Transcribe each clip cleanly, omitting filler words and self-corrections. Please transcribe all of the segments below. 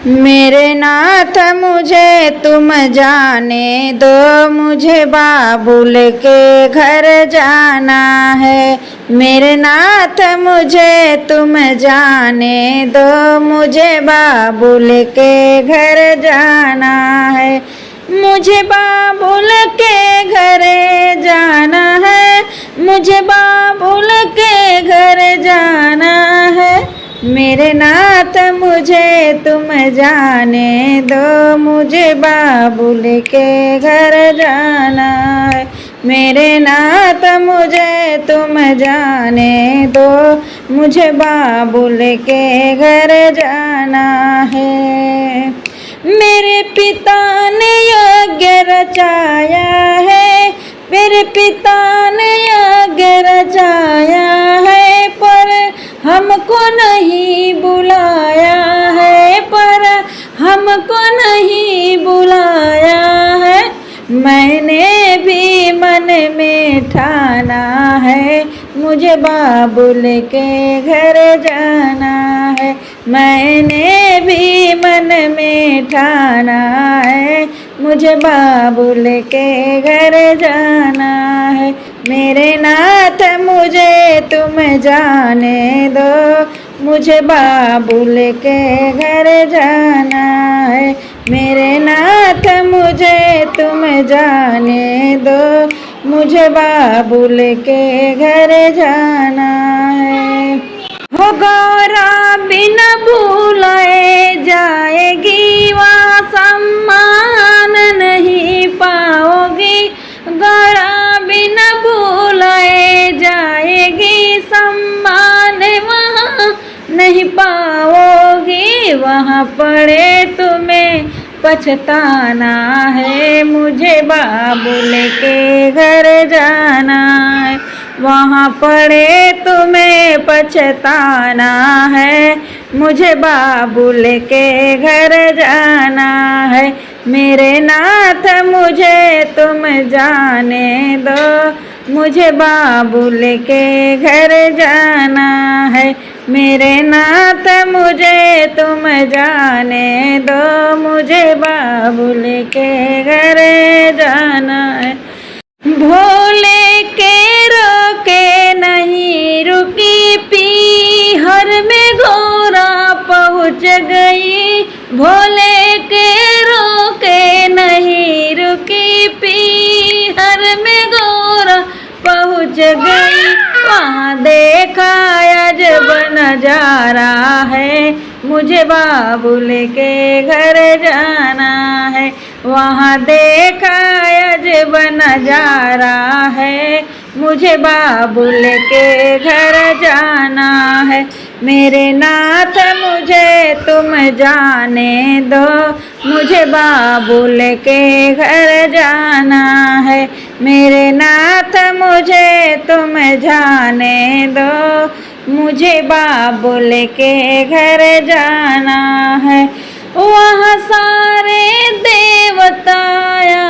मेरे नाथ मुझे तुम जाने दो, मुझे बाबुल के घर जाना है। मेरे नाथ मुझे तुम जाने दो, मुझे बाबुल के घर जाना है। मुझे बाबुल के घर जाना है, मुझे बाबुल के घर जाना है। मेरे नाथ मुझे तुम जाने दो, मुझे बाबुल के घर जाना है। मेरे नाथ मुझे तुम जाने दो, मुझे बाबुल के घर जाना है। मेरे पिता ने यज्ञ रचाया है, मेरे पिता ने यज्ञ रचाया है, पर हमको नहीं बुलाया है, पर हमको नहीं बुलाया है। मैंने भी मन में ठाना है, मुझे बाबुल के घर जाना है। मैंने भी मन में ठाना है, मुझे बाबुल के घर जाना है। मेरे नाथ मुझे तुम जाने दो, मुझे बाबुल के घर जाना है। मेरे नाथ मुझे तुम जाने दो, मुझे बाबुल के घर जाना है। हो गौरा बिना भूलाए जाएगी, वहाँ सम्मान नहीं पाओगी। गौरा बिना भूलाए जाएगी, सम्मान वहाँ नहीं पाओगी। वहाँ पड़े तुम्हें पछताना है, मुझे बाबुल के घर जाना है। वहाँ पड़े तुम्हें पछताना है, मुझे बाबुल के घर जाना है। मेरे नाथ मुझे तुम जाने दो, मुझे बाबुल के घर जाना है। मेरे नाथ मुझे तुम जाने दो, मुझे बाबुल के घर जाना है। भोले के रोके नहीं रुकी, पीहर में गौरा पहुँच गई। भोले के रोके नहीं रुकी, पीहर में गौरा पहुँच गई। वहाँ देखा अजब नजारा है, मुझे बाबुल के घर जाना है। वहाँ देखा अजब नजारा है, मुझे बाबुल के घर जाना है। मेरे नाथ मुझे तुम जाने दो, मुझे बाबुल के घर जाना है। मेरे नाथ मुझे तुम जाने दो, मुझे बाबुल के घर जाना है। वहाँ सारे देवता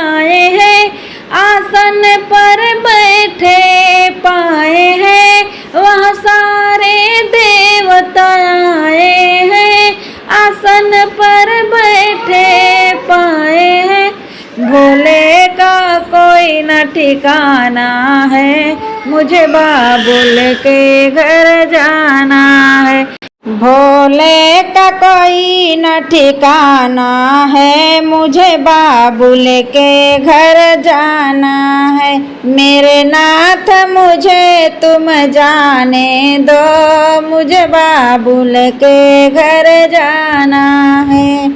आए हैं, आसन पर बैठे पाए हैं। वहाँ सारे देवता आए हैं, आसन पर बैठे पाए हैं। भोले का कोई न ठिकाना है, मुझे बाबुल के घर जाना है। भोले का कोई न ठिकाना है, मुझे बाबुल के घर जाना है। मेरे नाथ मुझे तुम जाने दो, मुझे बाबुल के घर जाना है।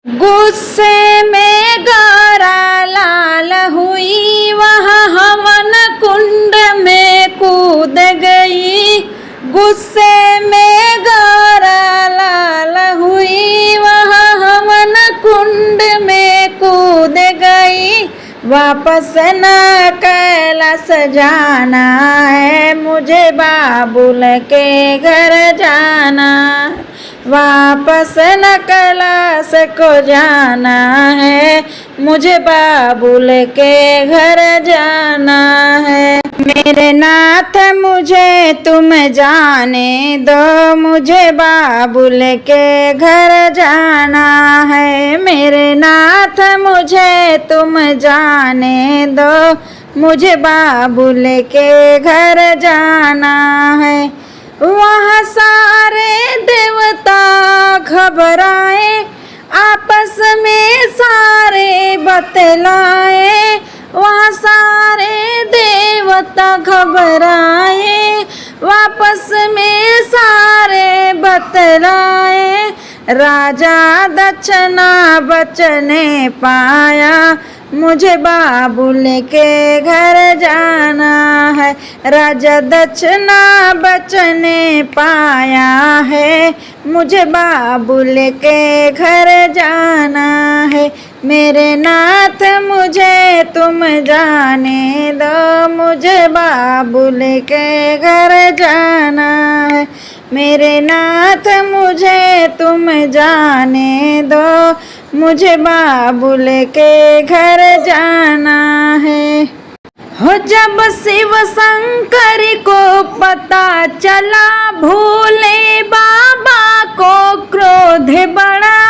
गुस्से में गौरा लाल हुई, वहाँ हवन कुंड में कूद गई। गुस्से में गौरा लाल हुई, वहाँ हवन कुंड में कूद गई। वापस न कैलाश जाना है, मुझे बाबुल के घर जाना। वापस न कैलाश को जाना है, मुझे बाबुल के घर जाना है। मेरे नाथ मुझे तुम जाने दो, मुझे बाबुल के घर जाना जाना है, मेरे नाथ मुझे तुम जाने दो, मुझे बाबुल के घर जाना है। वहाँ सारे देवता घबराए, आपस में सारे बतलाए, वहाँ सारे देवता घबराए, वापस में सारे बतलाए। राजा दक्षिणा बचने पाया, मुझे बाबुल के घर जाना है। राजा दक्षिणा बचने पाया है, मुझे बाबुल के घर जाना है। मेरे नाथ मुझे तुम जाने दो, मुझे बाबुल के घर जाना है। मेरे नाथ मुझे तुम जाने दो, मुझे बाबुल के घर जाना है। हो जब शिव शंकर को पता चला, भोले बाबा को क्रोध बढ़ा।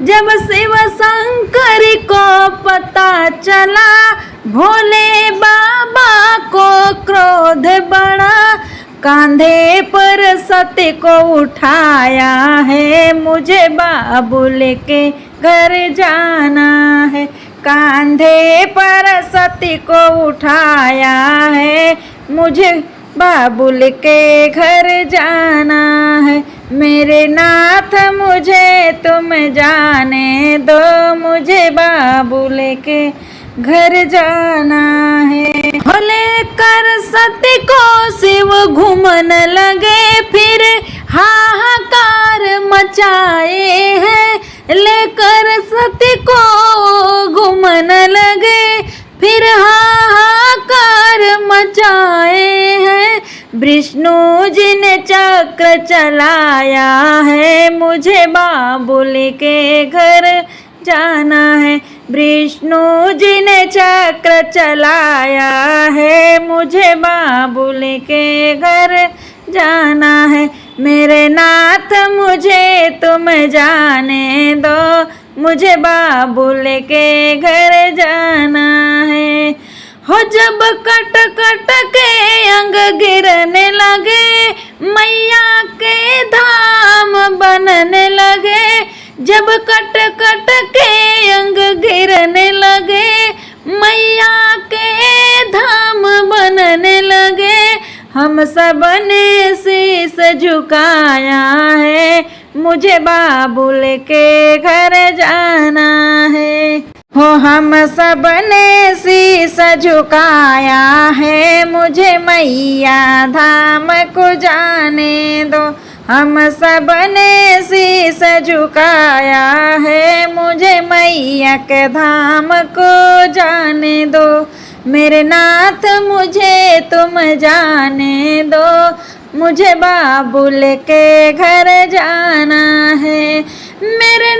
जब शिव शंकर को पता चला, भोले बाबा को क्रोध बढ़ा। कांधे पर सत्य को उठाया है, मुझे बाबुल के घर जाना है। कांधे पर सत्य को उठाया है, मुझे बाबुल के घर जाना है। मेरे नाथ मुझे तुम जाने दो, मुझे बाबुल के घर जाना है। लेकर सत्य को शिव घूमन लगे, फिर हाहाकार मचाए हैं। लेकर सत्य को घूमन लगे, फिर हाहाकार मचाए हैं। विष्णु जी ने चक्र चलाया है, मुझे बाबुल के घर जाना है। विष्णु जी ने चक्र चलाया है, मुझे बाबुल के घर जाना है। मेरे नाथ मुझे तुम जाने दो, मुझे बाबुल के घर जाना है। हो जब कट कट के अंग गिरने लगे, मैया के धाम बनने लगे। जब कट कट के अंग गिरने लगे, मैया के धाम बनने लगे। हम सब ने शीस झुकाया है, मुझे बाबुल के घर जाना है। हो हम सब ने शीस झुकाया है, मुझे मैया धाम को जाने दो। हम सब ने शीस झुकाया है, मुझे मैया के धाम को जाने दो। मेरे नाथ मुझे तुम जाने दो, मुझे बाबुल के घर जाना है। मेरे